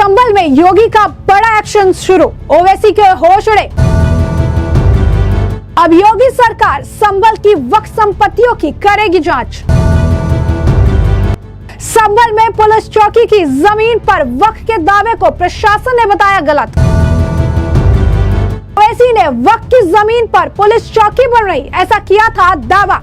संभल में योगी का बड़ा एक्शन शुरू, ओवैसी के होश उड़े। अब योगी सरकार संभल की वक्फ संपत्तियों की करेगी जांच। संभल में पुलिस चौकी की जमीन पर वक्फ के दावे को प्रशासन ने बताया गलत। ओवैसी ने वक्फ की जमीन पर पुलिस चौकी बन रही ऐसा किया था दावा।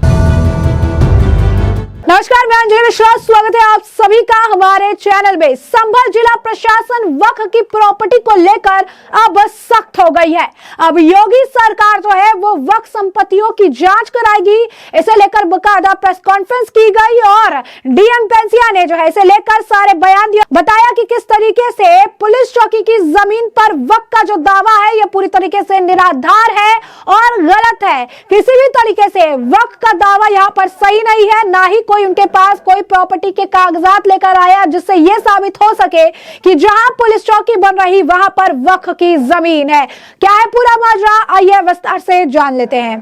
नमस्कार, मैं अंजलि मिश्रा, स्वागत है आप सभी का हमारे चैनल में। संभल जिला प्रशासन वक्फ की प्रॉपर्टी को लेकर अब सख्त हो गई है। अब योगी सरकार जो है वो वक्फ संपत्तियों की जांच कराएगी। इसे लेकर बकायदा प्रेस कॉन्फ्रेंस की गई और डीएम पेंसिया ने जो है इसे लेकर सारे बयान दिया। बताया कि किस तरीके से पुलिस चौकी की जमीन पर वक्फ का जो दावा है यह पूरी तरीके से निराधार है और गलत है। किसी भी तरीके से वक्फ का दावा यहाँ पर सही नहीं है, ना ही कोई उनके पास कोई प्रॉपर्टी के कागजात लेकर आया जिससे यह साबित हो सके कि जहां पुलिस चौकी बन रही वहां पर वक्फ की जमीन है। क्या है पूरा माजरा, आइए विस्तार से जान लेते हैं।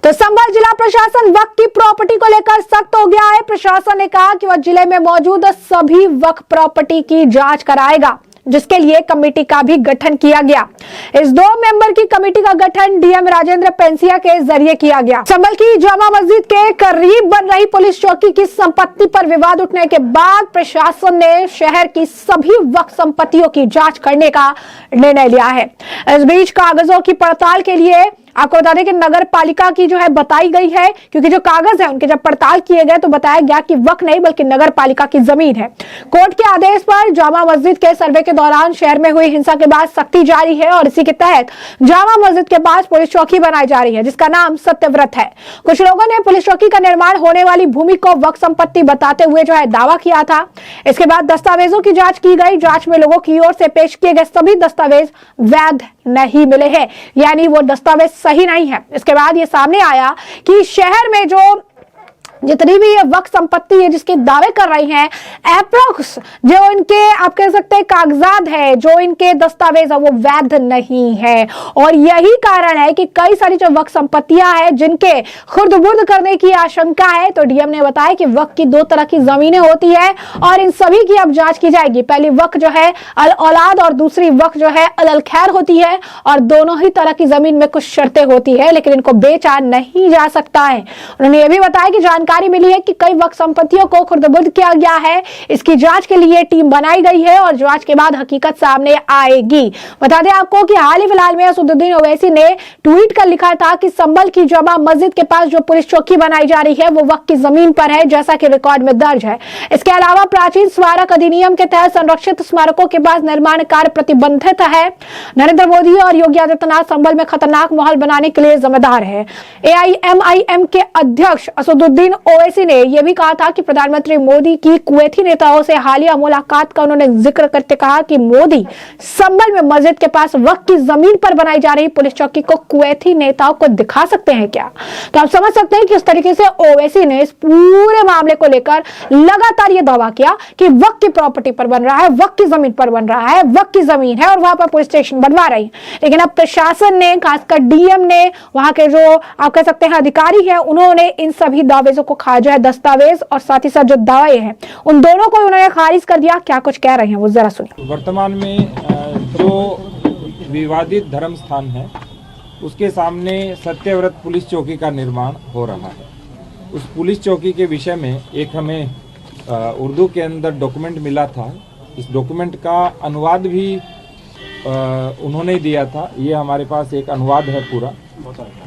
तो संभल जिला प्रशासन वक्फ की प्रॉपर्टी को लेकर सख्त हो गया है। प्रशासन ने कहा कि वह जिले में मौजूद सभी वक्फ प्रॉपर्टी की जांच कराएगा, जिसके लिए कमेटी का भी गठन किया गया। इस 2 मेंबर की कमेटी का गठन डीएम राजेंद्र पेंसिया के जरिए किया गया। संभल की जामा मस्जिद के करीब बन रही पुलिस चौकी की संपत्ति पर विवाद उठने के बाद प्रशासन ने शहर की सभी वक्फ संपत्तियों की जांच करने का निर्णय लिया है। इस बीच कागजों की पड़ताल के लिए आपको बता दें कि नगर पालिका की जो है बताई गई है, क्योंकि जो कागज है उनके जब पड़ताल किए गए तो बताया गया कि वक्फ नहीं बल्कि नगर पालिका की जमीन है। कोर्ट के आदेश पर जामा मस्जिद के सर्वे के दौरान शहर में हुई हिंसा के बाद सख्ती जारी है और इसी के तहत जामा मस्जिद के पास पुलिस चौकी बनाई जा रही है, जिसका नाम सत्यव्रत है। कुछ लोगों ने पुलिस चौकी का निर्माण होने वाली भूमि को वक्फ संपत्ति बताते हुए जो है दावा किया था। इसके बाद दस्तावेजों की जांच की गई। जांच में लोगों की ओर से पेश किए गए सभी दस्तावेज वैध नहीं मिले हैं, यानी वो दस्तावेज सही नहीं है। इसके बाद ये सामने आया कि शहर में जो जितनी भी ये वक्फ संपत्ति है जिसके दावे कर रही हैं, अप्रोक्स जो इनके आप कह सकते हैं कागजात है, जो इनके दस्तावेज है वो वैध नहीं है। और यही कारण है कि कई सारी जो वक्फ संपत्तियां हैं जिनके खुर्द-बुर्द करने की आशंका है। तो डीएम ने बताया कि वक्फ की 2 तरह की जमीनें होती है और इन सभी की अब जांच की जाएगी। पहली वक्फ जो है अल औलाद और दूसरी वक्फ जो है अल खैर होती है और दोनों ही तरह की जमीन में कुछ शर्तें होती है, लेकिन इनको बेचा नहीं जा सकता है। उन्होंने यह भी बताया कि जानकारी मिली है कि कई वक्फ संपत्तियों को खुर्द-बुर्द किया गया है। इसकी जांच के लिए टीम बनाई गई है और जांच के बाद हकीकत सामने आएगी। बता दें आपको कि हाल ही फिलहाल में असदुद्दीन ओवैसी ने ट्वीट कर लिखा था कि संभल की जामा मस्जिद के पास जो पुलिस चौकी बनाई जा रही है वो वक्फ की जमीन पर है, जैसा कि रिकॉर्ड में दर्ज है। इसके अलावा प्राचीन स्मारक अधिनियम के तहत संरक्षित स्मारकों के पास निर्माण कार्य प्रतिबंधित है। नरेंद्र मोदी और योगी आदित्यनाथ संभल में खतरनाक माहौल बनाने के लिए जिम्मेदार है। AIMIM के अध्यक्ष असदुद्दीन ओवैसी ने यह भी कहा था कि प्रधानमंत्री मोदी की कुवैती नेताओं से हालिया मुलाकात का उन्होंने जिक्र करते कहा कि मोदी संभल में मस्जिद के पास वक्फ की जमीन पर बनाई जा रही पुलिस चौकी को कुवैती नेताओं को दिखा सकते हैं क्या। तो आप समझ सकते हैं कि इस तरीके से ओवैसी ने इस पूरे मामले को लेकर लगातार यह दावा किया कि वक्फ की प्रॉपर्टी पर बन रहा है, वक्फ की जमीन पर बन रहा है, वक्फ की जमीन है और वहां पर पुलिस स्टेशन बनवा रही है। लेकिन अब प्रशासन ने, खासकर डीएम ने, वहां के जो आप कह सकते हैं अधिकारी है, उन्होंने इन सभी दावेजों को जो है दस्तावेज और साथ ही साथ जो दावे हैं उन दोनों को उन्होंने खारिज कर दिया। क्या कुछ कह रहे हैं वो जरा सुनिए। वर्तमान में जो विवादित धर्म स्थान है उसके सामने सत्यव्रत पुलिस चौकी का निर्माण हो रहा है। उस पुलिस चौकी के विषय में एक हमें उर्दू के अंदर डॉक्यूमेंट मिला था। इस डॉक्यूमेंट का अनुवाद भी उन्होंने दिया था। ये हमारे पास एक अनुवाद है पूरा,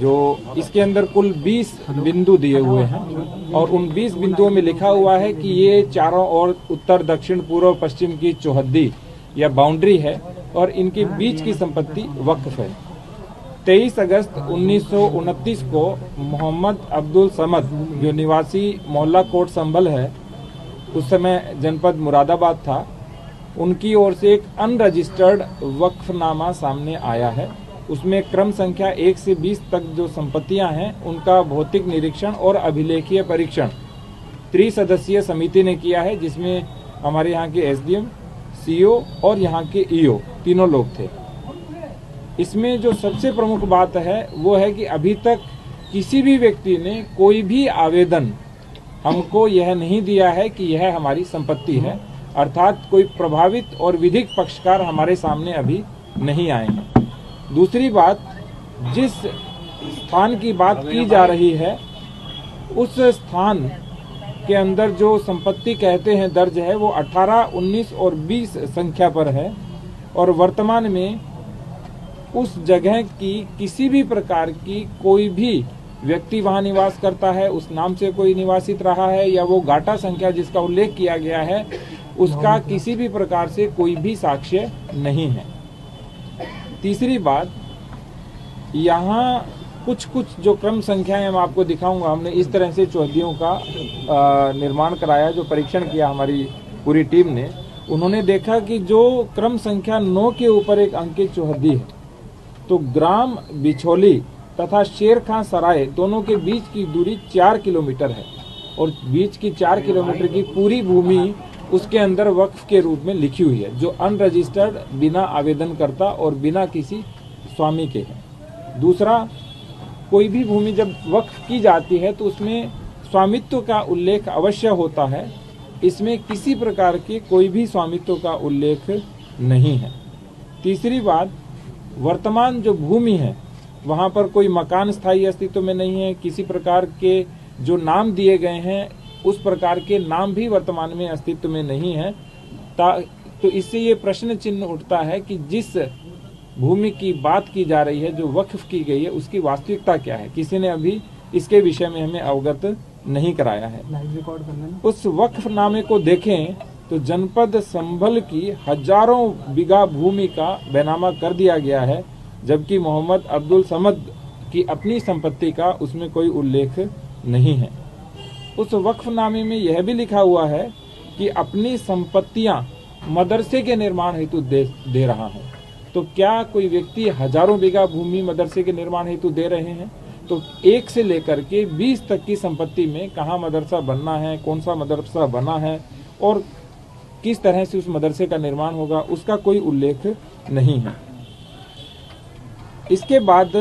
जो इसके अंदर कुल 20 बिंदु दिए हुए हैं और उन 20 बिंदुओं में लिखा हुआ है कि ये चारों ओर उत्तर, दक्षिण, पूर्व, पश्चिम की चौहद्दी या बाउंड्री है और इनके बीच की संपत्ति वक्फ है। 23 अगस्त 1929 को मोहम्मद अब्दुल समद, जो निवासी मोहल्ला कोट संभल है, उस समय जनपद मुरादाबाद था, उनकी ओर से एक अनरजिस्टर्ड वक्फनामा सामने आया है। उसमें क्रम संख्या 1 से 20 तक जो संपत्तियां हैं उनका भौतिक निरीक्षण और अभिलेखीय परीक्षण त्रिसदस्यीय समिति ने किया है, जिसमें हमारे यहाँ के एसडीएम, सीओ और यहाँ के ईओ तीनों लोग थे। इसमें जो सबसे प्रमुख बात है वो है कि अभी तक किसी भी व्यक्ति ने कोई भी आवेदन हमको यह नहीं दिया है कि यह हमारी संपत्ति है। अर्थात कोई प्रभावित और विधिक पक्षकार हमारे सामने अभी नहीं आए हैं। दूसरी बात, जिस स्थान की बात की जा रही है उस स्थान के अंदर जो संपत्ति कहते हैं दर्ज है वो 18, 19 और 20 संख्या पर है और वर्तमान में उस जगह की किसी भी प्रकार की कोई भी व्यक्ति वहां निवास करता है, उस नाम से कोई निवासित रहा है या वो गाटा संख्या जिसका उल्लेख किया गया है उसका किसी भी प्रकार से कोई भी साक्ष्य नहीं है। तीसरी बात, यहाँ कुछ जो क्रम संख्याएं मैं आपको दिखाऊंगा। हमने इस तरह से चौहदियों का निर्माण कराया, जो परीक्षण किया हमारी पूरी टीम ने। उन्होंने देखा कि जो क्रम संख्या 9 के ऊपर एक अंकित चौहदी है तो ग्राम बिछोली तथा शेर खां सराय दोनों के बीच की दूरी 4 किलोमीटर है और बीच की 4 किलोमीटर की पूरी भूमि उसके अंदर वक्फ के रूप में लिखी हुई है, जो अनरजिस्टर्ड, बिना आवेदनकर्ता और बिना किसी स्वामी के है। दूसरा, कोई भी भूमि जब वक्फ की जाती है तो उसमें स्वामित्व का उल्लेख अवश्य होता है, इसमें किसी प्रकार के कोई भी स्वामित्व का उल्लेख नहीं है। तीसरी बात, वर्तमान जो भूमि है वहाँ पर कोई मकान स्थायी अस्तित्व में नहीं है, किसी प्रकार के जो नाम दिए गए हैं उस प्रकार के नाम भी वर्तमान में अस्तित्व में नहीं है। तो इससे ये प्रश्न चिन्ह उठता है कि जिस भूमि की बात की जा रही है, जो वक्फ की गई है, उसकी वास्तविकता क्या है। किसी ने अभी इसके विषय में हमें अवगत नहीं कराया है। उस वक्फनामे को देखें तो जनपद संभल की हजारों बीघा भूमि का बैनामा कर दिया गया है, जबकि मोहम्मद अब्दुल समद की अपनी संपत्ति का उसमें कोई उल्लेख नहीं है। उस वक्फनामे में यह भी लिखा हुआ है कि अपनी संपत्तियां मदरसे के निर्माण हेतु दे रहा है। तो क्या कोई व्यक्ति हजारों बीघा भूमि मदरसे के निर्माण हेतु दे रहे हैं? तो 1 से लेकर के 20 तक की संपत्ति में कहाँ मदरसा बनना है, कौन सा मदरसा बना है और किस तरह से उस मदरसे का निर्माण होगा, उसका कोई उल्लेख नहीं है। इसके बाद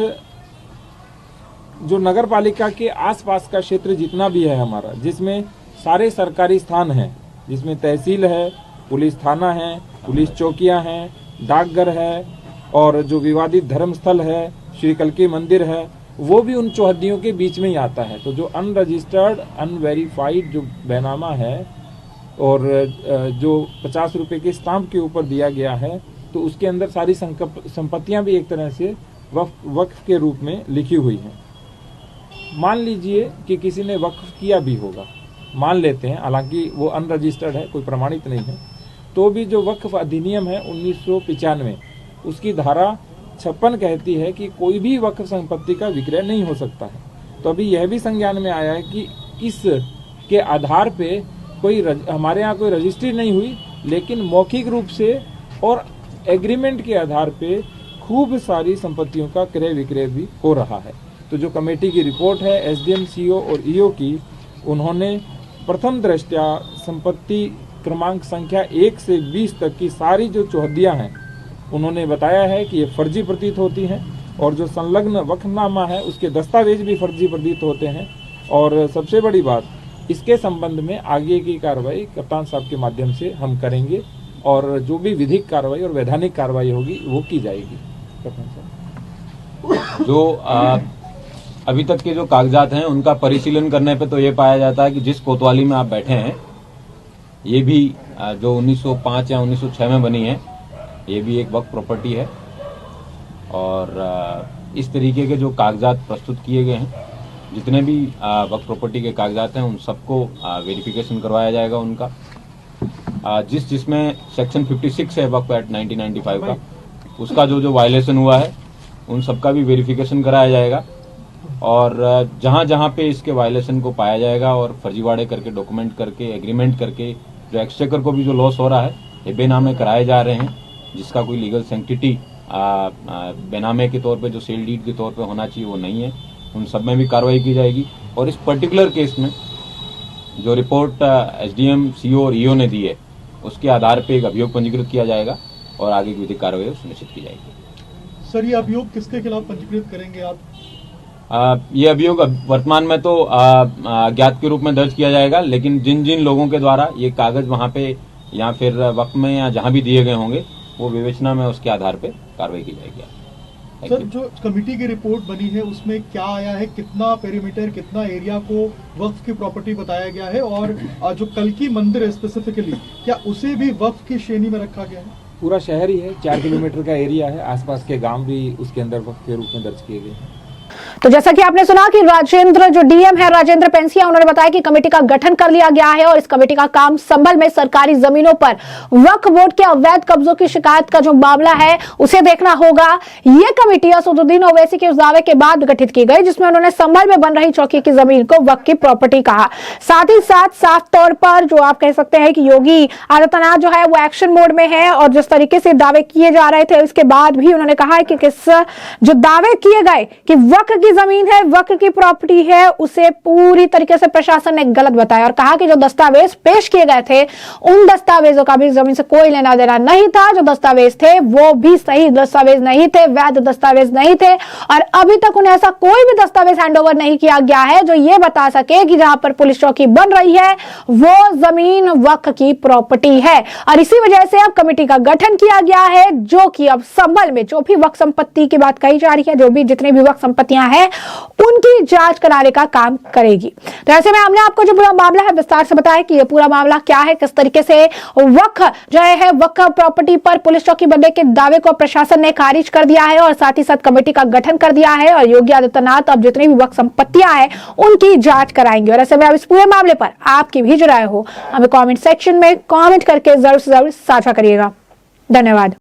जो नगर पालिका के आसपास का क्षेत्र जितना भी है हमारा, जिसमें सारे सरकारी स्थान हैं, जिसमें तहसील है, पुलिस थाना है, पुलिस चौकियां हैं, डाकघर है और जो विवादित धर्म स्थल है, श्री कल्की मंदिर है, वो भी उन चौहदियों के बीच में ही आता है। तो जो अनरजिस्टर्ड, अनवेरीफाइड जो बैनामा है और जो 50 रुपए के स्टाम्प के ऊपर दिया गया है, तो उसके अंदर सारी संपत्तियां भी एक तरह से वक्फ के रूप में लिखी हुई हैं। मान लीजिए कि किसी ने वक्फ किया भी होगा, मान लेते हैं, हालांकि वो अनरजिस्टर्ड है, कोई प्रमाणित नहीं है, तो भी जो वक्फ अधिनियम है 1995 उसकी धारा 56 कहती है कि कोई भी वक्फ संपत्ति का विक्रय नहीं हो सकता है। तो अभी यह भी संज्ञान में आया है कि इस के आधार पे कोई हमारे यहाँ कोई रजिस्ट्री नहीं हुई, लेकिन मौखिक रूप से और एग्रीमेंट के आधार पे खूब सारी संपत्तियों का क्रय विक्रय भी हो रहा है। तो जो कमेटी की रिपोर्ट है एसडीएम, सीओ और ईओ की, उन्होंने प्रथम दृष्टया संपत्ति क्रमांक संख्या 1 से 20 तक की सारी जो चौहदियां हैं उन्होंने बताया है कि ये फर्जी प्रतीत होती हैं और जो संलग्न वक्फनामा है उसके दस्तावेज भी फर्जी प्रतीत होते हैं। और सबसे बड़ी बात, इसके संबंध में आगे की कार्रवाई कप्तान साहब के माध्यम से हम करेंगे और जो भी विधिक कार्रवाई और वैधानिक कार्रवाई होगी वो की जाएगी। कप्तान साहब, जो अभी तक के जो कागजात हैं उनका परिशीलन करने पे तो ये पाया जाता है कि जिस कोतवाली में आप बैठे हैं ये भी जो 1905 या 1906 में बनी है, ये भी एक वक्फ प्रॉपर्टी है और इस तरीके के जो कागजात प्रस्तुत किए गए हैं, जितने भी वक्फ प्रॉपर्टी के कागजात हैं उन सबको वेरिफिकेशन करवाया जाएगा उनका। जिसमें सेक्शन 56 है वक्फ एक्ट 1995 का, उसका जो वायलेशन हुआ है उन सबका भी वेरिफिकेशन कराया जाएगा और जहां जहां पे इसके वायलेशन को पाया जाएगा और फर्जीवाड़े करके डॉक्यूमेंट करके एग्रीमेंट करके जो एक्सचेकर को भी जो लॉस हो रहा है ये बेनामे कराए जा रहे हैं, जिसका कोई लीगल सैंक्टिटी बेनामे के तौर पे जो सेल डीड के तौर पे होना चाहिए वो नहीं है, उन सब में भी कार्रवाई की जाएगी। और इस पर्टिकुलर केस में जो रिपोर्ट एसडीएम, सीओ और ईओ ने दी है उसके आधार पे एक अभियोग पंजीकृत किया जाएगा और आगे की विधिक कार्रवाई सुनिश्चित की जाएगी। सर, ये अभियोग किसके खिलाफ पंजीकृत करेंगे आप? ये अभियोग वर्तमान में तो अज्ञात के रूप में दर्ज किया जाएगा, लेकिन जिन जिन लोगों के द्वारा ये कागज वहां पे या फिर वक्त में या जहां भी दिए गए होंगे वो विवेचना में उसके आधार पे कार्रवाई की जाएगी। Thank sir you. जो कमेटी की रिपोर्ट बनी है उसमें क्या आया है, कितना पेरीमीटर, कितना एरिया को वक्फ की प्रॉपर्टी बताया गया है, और जो कल्की मंदिर है स्पेसिफिकली क्या उसे भी वक्फ की श्रेणी में रखा गया है? पूरा शहर ही है, 4 किलोमीटर का एरिया है, आसपास के गांव भी उसके अंदर वक्त के रूप में दर्ज किए गए हैं। तो जैसा कि आपने सुना कि राजेंद्र जो डीएम है राजेंद्र पेंसिया, उन्होंने बताया कि कमेटी का गठन कर लिया गया है और इस कमेटी का काम संभल में सरकारी जमीनों पर वक्फ बोर्ड के अवैध कब्जों की शिकायत का जो मामला है उसे देखना होगा। ये कमेटी असदुद्दीन ओवैसी के उस दावे के बाद गठित की गई जिसमें उन्होंने संभल में बन रही चौकी की जमीन को वक्फ की प्रॉपर्टी कहा। साथ ही साथ साफ तौर पर जो आप कह सकते हैं कि योगी आदित्यनाथ जो है वो एक्शन मोड में है और जिस तरीके से दावे किए जा रहे थे उसके बाद भी उन्होंने कहा है कि किस जो दावे किए गए कि वक्फ की जमीन है, वक्फ की प्रॉपर्टी है, उसे पूरी तरीके से प्रशासन ने गलत बताया और कहा कि जो दस्तावेज पेश किए गए थे उन दस्तावेजों का भी जमीन से कोई लेना देना नहीं था। जो दस्तावेज थे वो भी सही दस्तावेज नहीं थे, वैध दस्तावेज नहीं थे और अभी तक उन्हें ऐसा कोई भी दस्तावेज हैंडओवर नहीं किया गया है जो ये बता सके कि जहां पर पुलिस चौकी बन रही है वो जमीन वक्फ की प्रॉपर्टी है। और इसी वजह से अब कमेटी का गठन किया गया है जो कि अब संभल में जो भी वक्फ संपत्ति की बात कही जा रही है, जो भी जितने भी वक्फ संपत्तियां हैं उनकी जांच कराने का काम करेगी। तो ऐसे में हमने आपको जो पूरा मामला है विस्तार से बताया कि ये पूरा मामला क्या है, किस तरीके से वक्फ जो है वक्फ प्रॉपर्टी पर पुलिस चौकी बनने के दावे को प्रशासन ने खारिज कर दिया है और साथ ही साथ कमेटी का गठन कर दिया है और योगी आदित्यनाथ अब जितनी भी वक्फ संपत्तियां हैं उनकी जांच कराएंगे। और ऐसे में अब इस पूरे मामले पर आपकी भी जो राय हो हमें कॉमेंट सेक्शन में कॉमेंट करके जरूर से जरूर साझा करिएगा। धन्यवाद।